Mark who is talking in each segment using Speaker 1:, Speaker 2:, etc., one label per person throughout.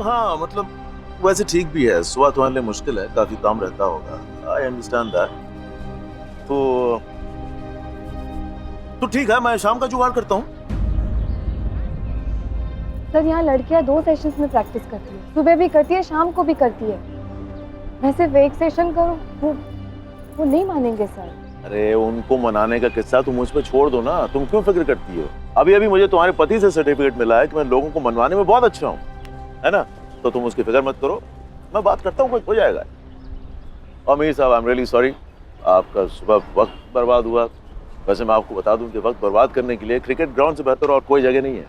Speaker 1: हाँ मतलब वैसे ठीक भी है, सुबह तुम्हारे लिए मुश्किल है, काफी काम रहता होगा। I understand that. तो ठीक है, मैं शाम का जुगाड़ करता हूँ।
Speaker 2: सर यहाँ लड़कियाँ 2 सेशंस में प्रैक्टिस करती है, सुबह भी करती है, शाम को भी करती है। मैं सिर्फ एक सेशन करूँ वो नहीं मानेंगे सर।
Speaker 1: अरे उनको मनाने का किस्सा तुम मुझ पे छोड़ दो ना, तुम क्यों फिक्र करती हो? अभी अभी मुझे तुम्हारे पति से सर्टिफिकेट मिला है कि मैं लोगों को मनवाने में बहुत अच्छा हूँ, है ना? तो तुम उसकी फिक्र मत करो, मैं बात करता हूँ, कुछ हो जाएगा। और मीर साहब, आई एम रियली सॉरी, आपका सुबह वक्त बर्बाद हुआ। वैसे मैं आपको बता दूं कि वक्त बर्बाद करने के लिए क्रिकेट ग्राउंड से बेहतर और कोई जगह नहीं है।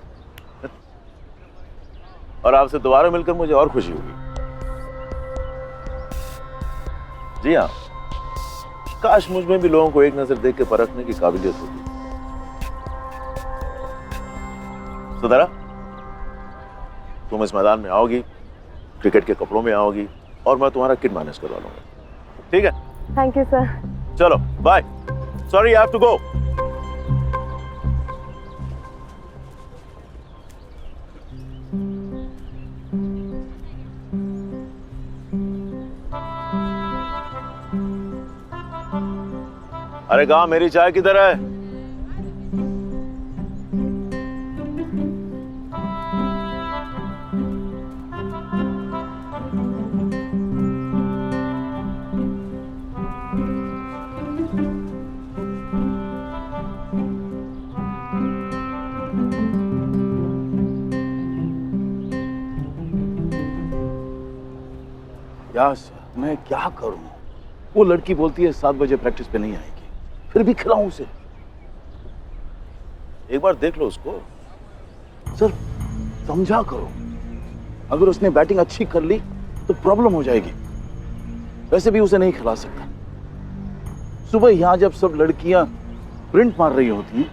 Speaker 1: और आपसे दोबारा मिलकर मुझे और खुशी होगी। जी हाँ, काश मुझ में भी लोगों को एक नजर देख के परखने की काबिलियत होती। सुधारा, तुम इस मैदान में आओगी, क्रिकेट के कपड़ों में आओगी और मैं तुम्हारा किट मैनेज करवा लूंगा, ठीक है?
Speaker 2: Thank you sir.
Speaker 1: चलो bye, sorry I have to go. अरे गांव, मेरी चाय किधर है?
Speaker 3: यार मैं क्या करूं? वो लड़की बोलती है 7 बजे प्रैक्टिस पे नहीं आएगी, फिर भी खिलाऊं उसे।
Speaker 1: एक बार देख लो उसको।
Speaker 3: सर समझा करो, अगर उसने बैटिंग अच्छी कर ली तो प्रॉब्लम हो जाएगी। वैसे भी उसे नहीं खिला सकता। सुबह यहां जब सब लड़कियां प्रिंट मार रही होती,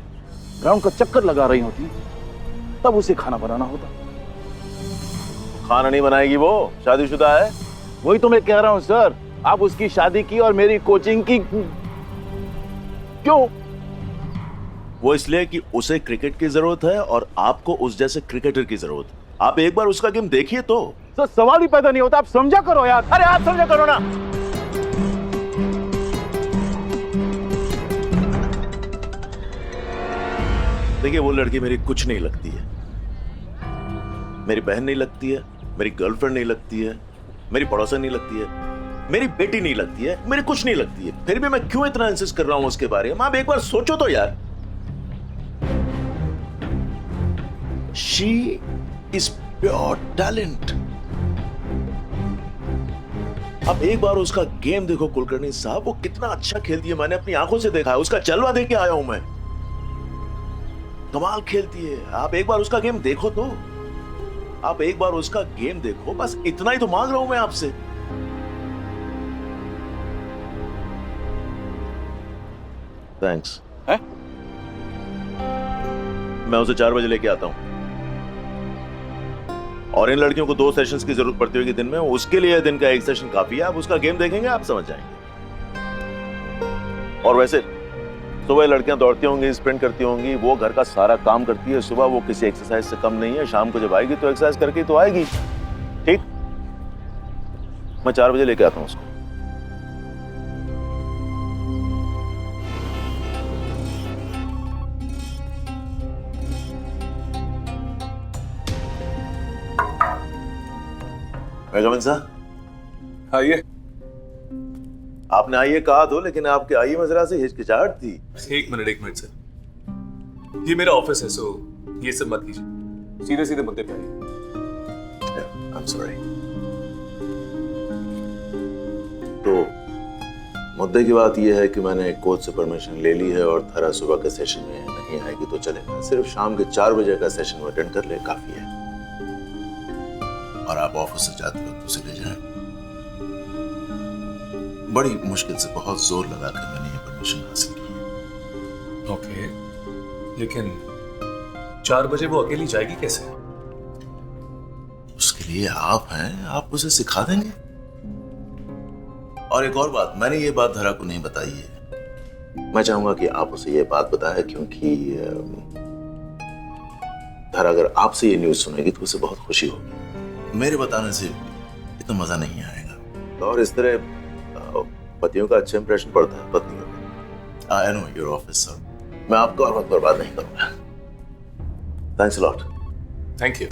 Speaker 3: ग्राउंड का चक्कर लगा रही होती, तब उसे खाना बनाना होता।
Speaker 1: खाना नहीं बनाएगी वो, शादीशुदा है।
Speaker 3: वही तो मैं कह रहा हूं सर, आप उसकी शादी की और मेरी कोचिंग की क्यों?
Speaker 1: वो इसलिए कि उसे क्रिकेट की जरूरत है और आपको उस जैसे क्रिकेटर की जरूरत है। आप एक बार उसका गेम देखिए तो।
Speaker 3: सर सवाल ही पैदा नहीं होता, आप समझा करो यार।
Speaker 1: अरे आप समझा करो ना। देखिए, वो लड़की मेरी कुछ नहीं लगती है, मेरी बहन नहीं लगती है, मेरी गर्लफ्रेंड नहीं लगती है, मेरी पड़ोसन नहीं लगती है, मेरी बेटी नहीं लगती है, मेरी कुछ नहीं लगती है। फिर भी मैं क्यों इतना इंसिस्ट कर रहा हूं उसके बारे में? आप एक बार सोचो तो यार। She is pure talent. अब एक बार उसका गेम देखो कुलकर्णी साहब, वो कितना अच्छा खेलती है। मैंने अपनी आंखों से देखा है, उसका जलवा देख के आया हूं मैं। कमाल खेलती है। आप एक बार उसका गेम देखो तो, आप एक बार उसका गेम देखो, बस इतना ही तो मांग रहा हूं मैं आपसे। थैंक्स।
Speaker 3: है?
Speaker 1: मैं उसे 4 बजे लेके आता हूं। और इन लड़कियों को 2 सेशंस की जरूरत पड़ती होगी दिन में, उसके लिए दिन का 1 सेशन काफी है। आप उसका गेम देखेंगे, आप समझ जाएंगे। और वैसे सुबह लड़कियां दौड़ती होंगी, स्प्रिंट करती होंगी, वो घर का सारा काम करती है। सुबह वो किसी एक्सरसाइज से कम नहीं है। शाम को जब आएगी तो एक्सरसाइज करके तो आएगी। ठीक, मैं 4 बजे लेके आता हूं उसको। बेगम साहब
Speaker 4: आइए।
Speaker 1: आपने आइए कहा तो, लेकिन आपके आइए में जरा सी हिचकिचाहट थी।
Speaker 4: एक मिनट सर, ये मेरा ऑफिस है, सो ये सब मत कीजिए, सीधे सीधे मुद्दे पे आइए।
Speaker 1: I am sorry. तो मुद्दे की बात यह है कि मैंने कोच से परमिशन ले ली है और थरा सुबह के सेशन में नहीं आएगी तो चलेगा। सिर्फ शाम के 4 बजे का सेशन अटेंड कर ले, काफी है। और आप ऑफिस से जाते वक्त उसे ले जाएं। बड़ी मुश्किल से, बहुत जोर लगा कर मैंने ये परमिशन हासिल की है।
Speaker 4: ओके, लेकिन 4 बजे वो अकेली जाएगी कैसे?
Speaker 1: उसके लिए आप हैं, आप उसे सिखा देंगे। और एक और बात, मैंने ये बात धरा को नहीं बताई है। मैं चाहूंगा कि आप उसे ये बात बताएं, क्योंकि धरा अगर आपसे ये न्यूज़ सुनेगी तो उसे बहुत खुशी होगी। मेरे बताने से इतना मजा नहीं आएगा। और इस तरह पतियों का अच्छा इंप्रेशन पड़ता है पत्नियों पे। I know your office sir, मैं आपका और वक्त बर्बाद नहीं करूंगा। Thanks a lot.
Speaker 4: Thank you.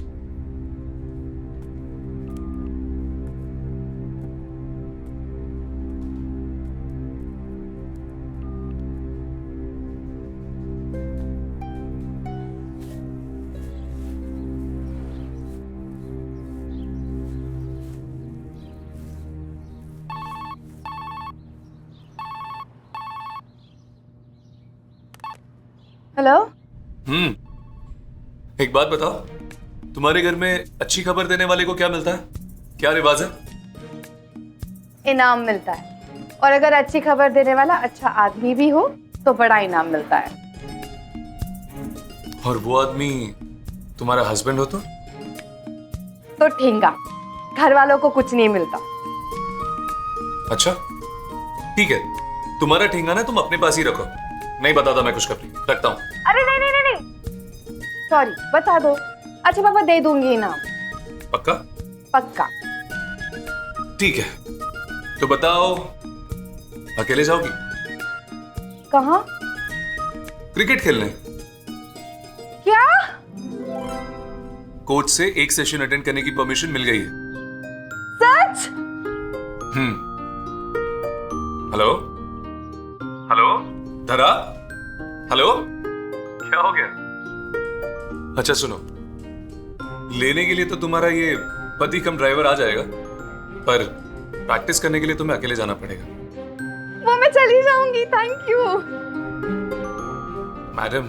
Speaker 2: Hello.
Speaker 4: एक बात बताओ, तुम्हारे घर में अच्छी खबर देने वाले को क्या मिलता है? क्या रिवाज है?
Speaker 2: इनाम मिलता है, और अगर अच्छी खबर देने वाला अच्छा आदमी भी हो तो बड़ा इनाम मिलता है।
Speaker 4: और वो आदमी तुम्हारा हस्बैंड हो
Speaker 2: तो ठेंगा, घर वालों को कुछ नहीं मिलता।
Speaker 4: अच्छा ठीक है, तुम्हारा ठेंगा ना तुम अपने पास ही रखो, नहीं बताता मैं कुछ कभी। रखता हूँ।
Speaker 2: अरे नहीं नहीं नहीं नहीं, सॉरी, बता दो। अच्छा पापा, दे दूंगी इनाम।
Speaker 4: पक्का?
Speaker 2: पक्का।
Speaker 4: ठीक है, तो बताओ, अकेले जाओगी?
Speaker 2: कहाँ?
Speaker 4: क्रिकेट खेलने।
Speaker 2: क्या?
Speaker 4: कोच से एक सेशन अटेंड करने की परमिशन मिल गई है।
Speaker 2: सच?
Speaker 4: हेलो हेलो धरा, हेलो, क्या हो गया? अच्छा सुनो, लेने के लिए तो तुम्हारा ये पति कम ड्राइवर आ जाएगा, पर प्रैक्टिस करने के लिए तुम्हें अकेले जाना पड़ेगा।
Speaker 2: वो मैं चली जाऊंगी, थैंक यू।
Speaker 4: मैडम,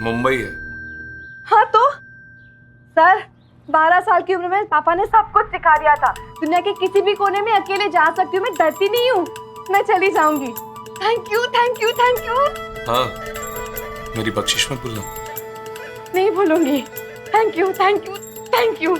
Speaker 4: मुंबई है।
Speaker 2: हाँ तो सर, 12 साल की उम्र में पापा ने सब कुछ सिखा दिया था। दुनिया के किसी भी कोने में अकेले जा सकती हूँ, मैं डरती नहीं हूँ। मैं चली जाऊंगी। Thank you thank you thank you.
Speaker 4: हाँ, मेरी बख्शिश मत भूलना।
Speaker 2: नहीं भूलूंगी। Thank you thank you thank you.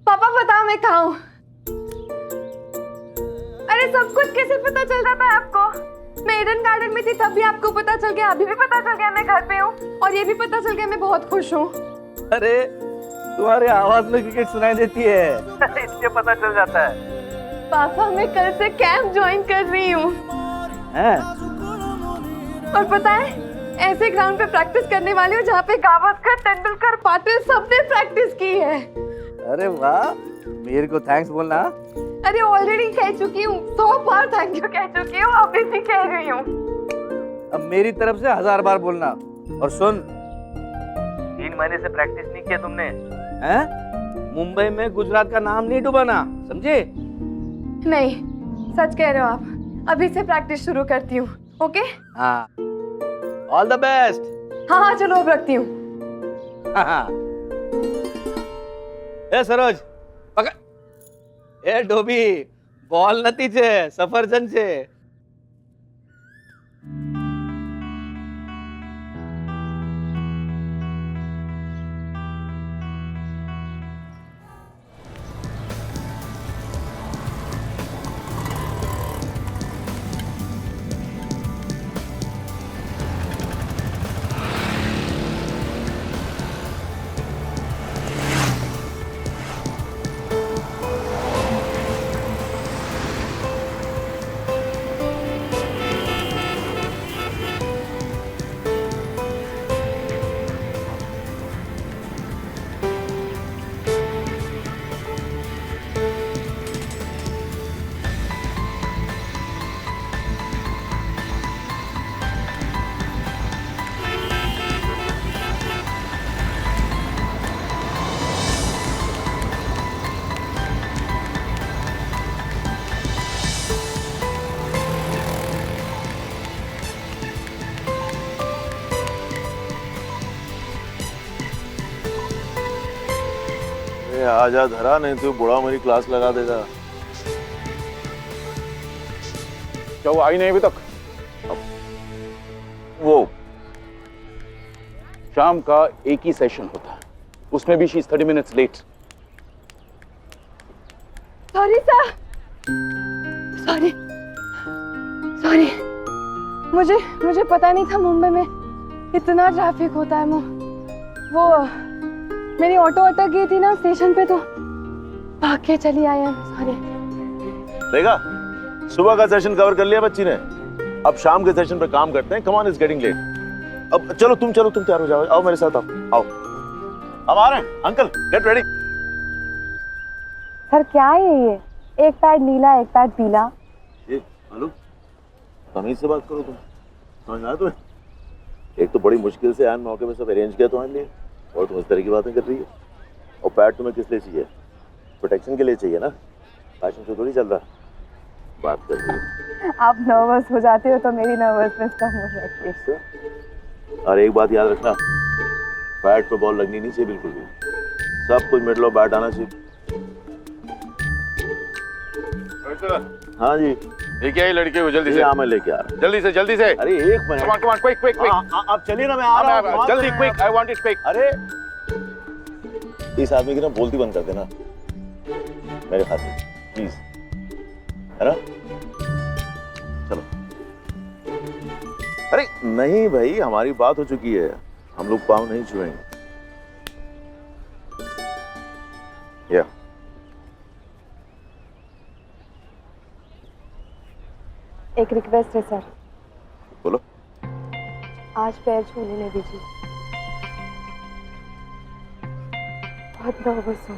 Speaker 2: पापा बताओ मैं कहाँ हूँ? अरे सब कुछ कैसे पता चल जाता है आपको? मैं ईडन गार्डन में थी तब भी आपको पता चल गया, अभी भी पता चल गया मैं घर पे हूँ, और ये भी पता चल गया मैं बहुत खुश हूँ।
Speaker 3: अरे तुम्हारी आवाज में क्रिकेट सुनाई देती है इसलिए पता चल जाता है।
Speaker 2: पापा मैं कल से कैंप ज्वाइन कर रही हूँ।
Speaker 3: हैं?
Speaker 2: और पता है, ऐसे ग्राउंड पे प्रैक्टिस करने वाली हूँ जहाँ पे गावस्कर, तेंदुलकर, पाटिल सबने प्रैक्टिस की है।
Speaker 3: अरे वाह, मेरे को थैंक्स बोलना।
Speaker 2: अरे ऑलरेडी कह चुकी हूँ, 100 बार थैंक यू कह चुकी हूँ, अभी भी कह रही हूँ।
Speaker 3: अब मेरी तरफ से 1000 बार बोलना। और सुन, 3 महीने से प्रैक्टिस नहीं किया तुमने, हैं? मुंबई में गुजरात का नाम नहीं डुबाना, समझे?
Speaker 2: नहीं, सच कह रहे हो आप। अभी से प्रैक्टिस शुरू करती हूँ, ओके?
Speaker 3: हाँ, ऑल द बेस्ट।
Speaker 2: हाँ हाँ चलो अब रखती हूँ।
Speaker 3: हाँ। ए सरोज, पकड़। ए डोबी, बॉल नती છે, સફરજન છે।
Speaker 1: अरे आजा धरा, नहीं तो बुढ़ा मेरी क्लास लगा देगा।
Speaker 3: क्या वो आई नहीं अभी तक?
Speaker 1: वो
Speaker 3: शाम का एक ही सेशन होता है, उसमें भी she is 30 minutes late.
Speaker 2: Sorry sir, sorry sorry, मुझे पता नहीं था मुंबई में इतना ट्रैफिक होता है। वो मेरी ऑटो अटक गई थी ना स्टेशन पे, तो भाग के चली आई। सॉरी।
Speaker 1: देखा, सुबह का सेशन कवर कर लिया बच्ची ने, अब शाम के सेशन पे काम करते हैं। Come on, is getting late. अब चलो तुम तैयार हो जाओ, आओ मेरे साथ, आओ। अब आ रहे हैं अंकल, गेट रेडी।
Speaker 2: सर क्या है ये? एक पैड नीला एक पैड पीला।
Speaker 1: ये हेलो, तमीज से बात करो तुम, समझ आया तुम्हें? एक तो बड़ी मुश्किल से आन मौके में सब अरेंज किया तुम्हारे लिए, और तुम इस तरह की बातें कर रही हो। और पैड तुम्हें किस लिए चाहिए? प्रोटेक्शन के लिए चाहिए ना, फैशन शो थोड़ी चल रहा। बात कर रही हो।
Speaker 2: आप नर्वस हो जाते हो तो मेरी नर्वसनेस कम हो जाती है।
Speaker 1: और एक बात याद रखना, बैट पे बॉल लगनी नहीं चाहिए बिल्कुल भी। सब कुछ मिडल ऑफ बैट आना चाहिए। हाँ जी,
Speaker 3: लेके आई लड़के को जल्दी से।
Speaker 1: हाँ मैं लेके आ रहा हूँ।
Speaker 3: जल्दी से।
Speaker 1: अरे एक मिनट,
Speaker 3: कम ऑन क्विक।
Speaker 1: आप चलिए ना, मैं आ रहा हूँ।
Speaker 3: जल्दी quick, I want it quick.
Speaker 1: अरे इस आदमी की ना बोलती बंद कर देना मेरे खातिर, प्लीज, है ना? चलो। अरे नहीं भाई, हमारी बात हो चुकी है, हम लोग पाँव नहीं छुएंगे। या
Speaker 2: एक रिक्वेस्ट है सर,
Speaker 1: बोलो।
Speaker 2: आज पैर छूने नहीं दीजिए, बहुत नर्वस हूँ।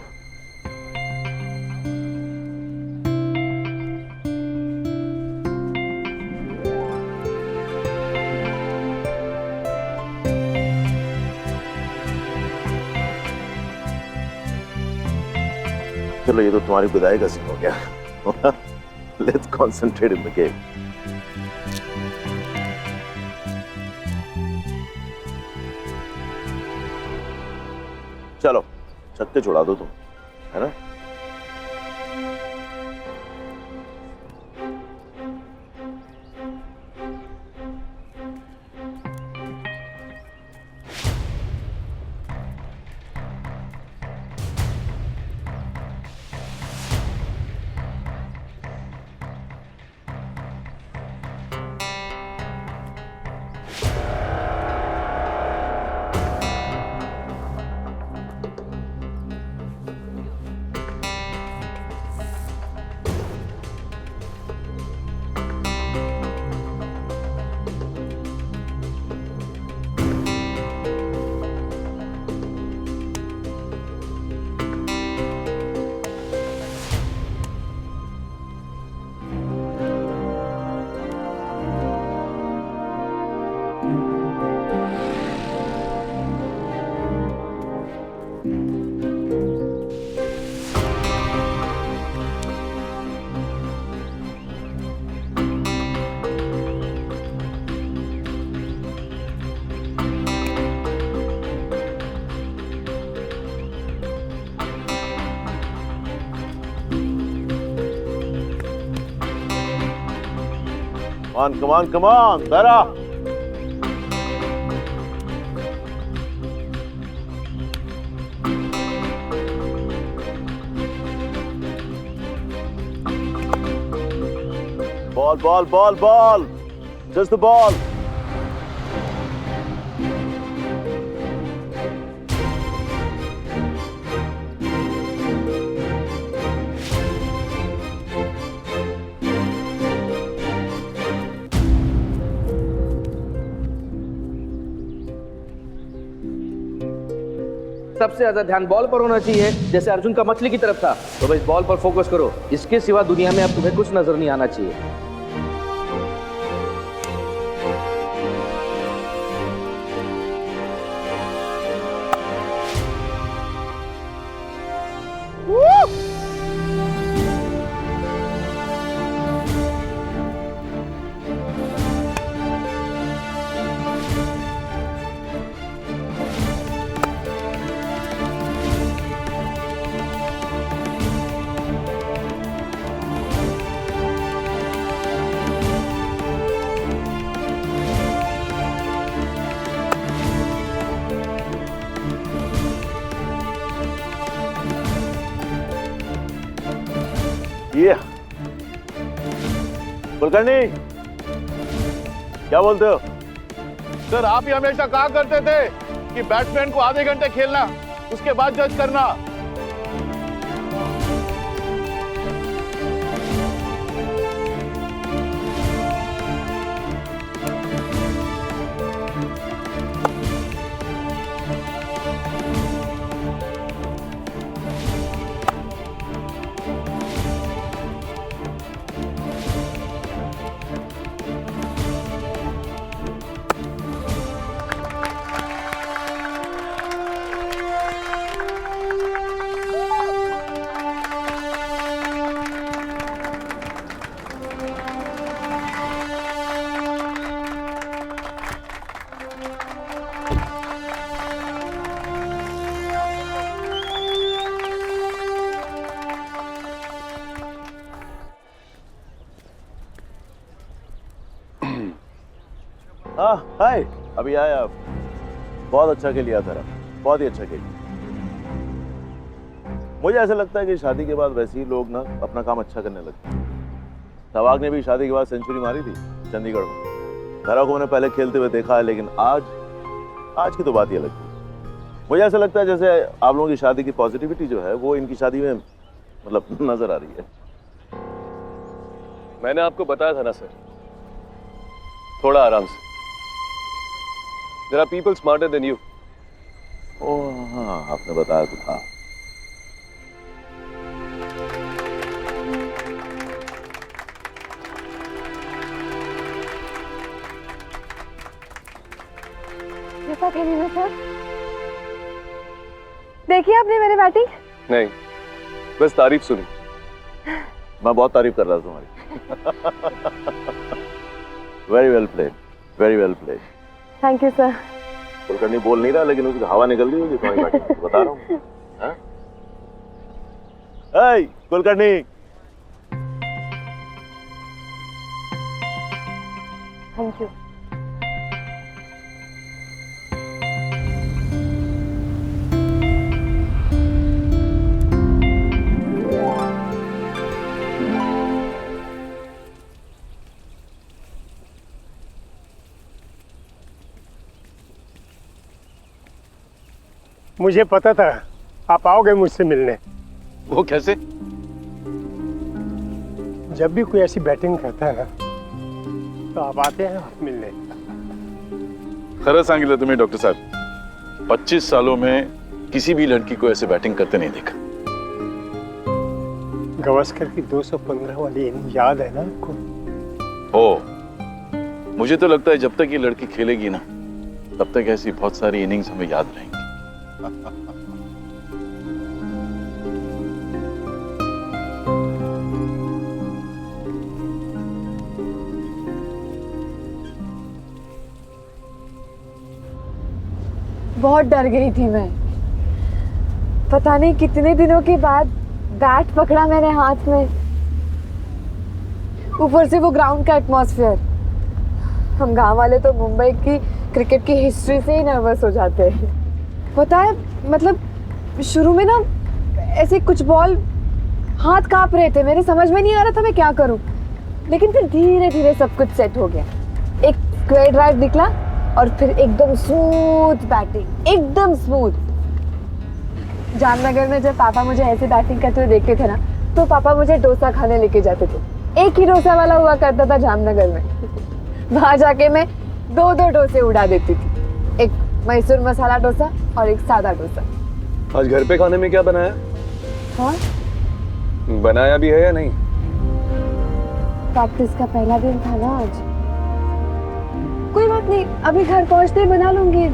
Speaker 1: चलो, ये तो तुम्हारी विदाई का सीन हो गया। Let's concentrate in the game. चलो छक्के छुड़ा दो तुम, है ना? Come on, Tara. Ball. Just the ball.
Speaker 5: सबसे ज्यादा ध्यान बॉल पर होना चाहिए, जैसे अर्जुन का मछली की तरफ था। तो बस बॉल पर फोकस करो, इसके सिवा दुनिया में अब तुम्हें कुछ नजर नहीं आना चाहिए।
Speaker 1: ये कुलकर्णी, क्या बोलते हो?
Speaker 3: सर आप ही हमेशा कहा करते थे कि बैट्समैन को आधे घंटे खेलना, उसके बाद जज करना।
Speaker 1: हाँ हाय, अभी आया। बहुत अच्छा खेल लिया था, बहुत ही अच्छा खेल। मुझे ऐसा लगता है कि शादी के बाद वैसे ही लोग ना अपना काम अच्छा करने लगते हैं। सहवाग ने भी शादी के बाद सेंचुरी मारी थी चंडीगढ़ में। धरा को मैंने पहले खेलते हुए देखा है, लेकिन आज की तो बात ही अलग थी। मुझे ऐसा लगता है जैसे आप लोगों की शादी की पॉजिटिविटी जो है वो इनकी शादी में मतलब नजर आ रही है।
Speaker 6: मैंने आपको बताया था ना सर, थोड़ा आराम से। There are people smarter than you.
Speaker 1: ओह हाँ, आपने बताया तो था।
Speaker 2: कैसा खेली मैं सर? देखिए आपने मेरी बैटिंग?
Speaker 6: नहीं, बस तारीफ सुनी।
Speaker 1: मैं बहुत तारीफ कर रहा था तुम्हारी। Very well played, very well played.
Speaker 2: Thank you sir.
Speaker 1: Kulkarni बोल नहीं रहा, लेकिन उसकी हवा निकल रही होगी तुम्हारी बैटिंग से, बता रहा हूँ। हाँ? हे कुलकर्णी,
Speaker 2: थैंक यू।
Speaker 7: मुझे पता था आप आओगे मुझसे मिलने।
Speaker 3: वो कैसे?
Speaker 7: जब भी कोई ऐसी बैटिंग करता है ना तो आप आते हैं मिलने।
Speaker 3: खरं सांगितलं तुम्ही डॉक्टर साहब, 25 सालों में किसी भी लड़की को ऐसे बैटिंग करते नहीं देखा।
Speaker 7: गवास्कर की 215 वाली इनिंग याद है ना आपको?
Speaker 3: ओ, मुझे तो लगता है जब तक ये लड़की खेलेगी ना तब तक ऐसी बहुत सारी इनिंग्स हमें याद रहेंगी।
Speaker 2: बहुत डर गई थी मैं। पता नहीं कितने दिनों के बाद बैट पकड़ा मैंने हाथ में, ऊपर से वो ग्राउंड का एटमॉस्फेयर। हम गांव वाले तो मुंबई की क्रिकेट की हिस्ट्री से ही नर्वस हो जाते हैं। पता है, मतलब शुरू में ना ऐसे कुछ बॉल हाथ कांप रहे थे, मेरे समझ में नहीं आ रहा था मैं क्या करूं, लेकिन फिर धीरे धीरे सब कुछ सेट हो गया। एक स्क्वायर ड्राइव निकला और फिर एकदम स्मूथ बैटिंग, एकदम स्मूथ। जामनगर में जब पापा मुझे ऐसे बैटिंग करते हुए देखते थे ना तो पापा मुझे डोसा खाने लेके जाते थे। एक ही डोसा वाला हुआ करता था जामनगर में। वहां जाके मैं 2-2 डोसे उड़ा देती थी, एक मैसूर मसाला डोसा और एक सादा डोसा।
Speaker 6: आज घर पे खाने में क्या बनाया?
Speaker 2: हाँ,
Speaker 6: बनाया भी है या नहीं?
Speaker 2: प्रैक्टिस का पहला दिन था ना आज। कोई बात नहीं, अभी घर पहुंचते ही बना लूंगी।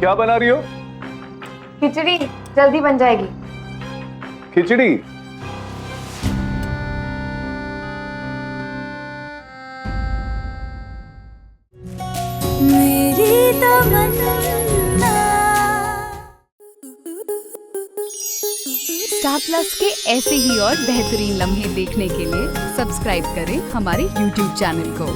Speaker 6: क्या बना रही हो?
Speaker 2: खिचड़ी जल्दी बन जाएगी।
Speaker 6: खिचड़ी?
Speaker 8: प्लस के ऐसे ही और बेहतरीन लम्हे देखने के लिए सब्सक्राइब करें हमारे YouTube चैनल को।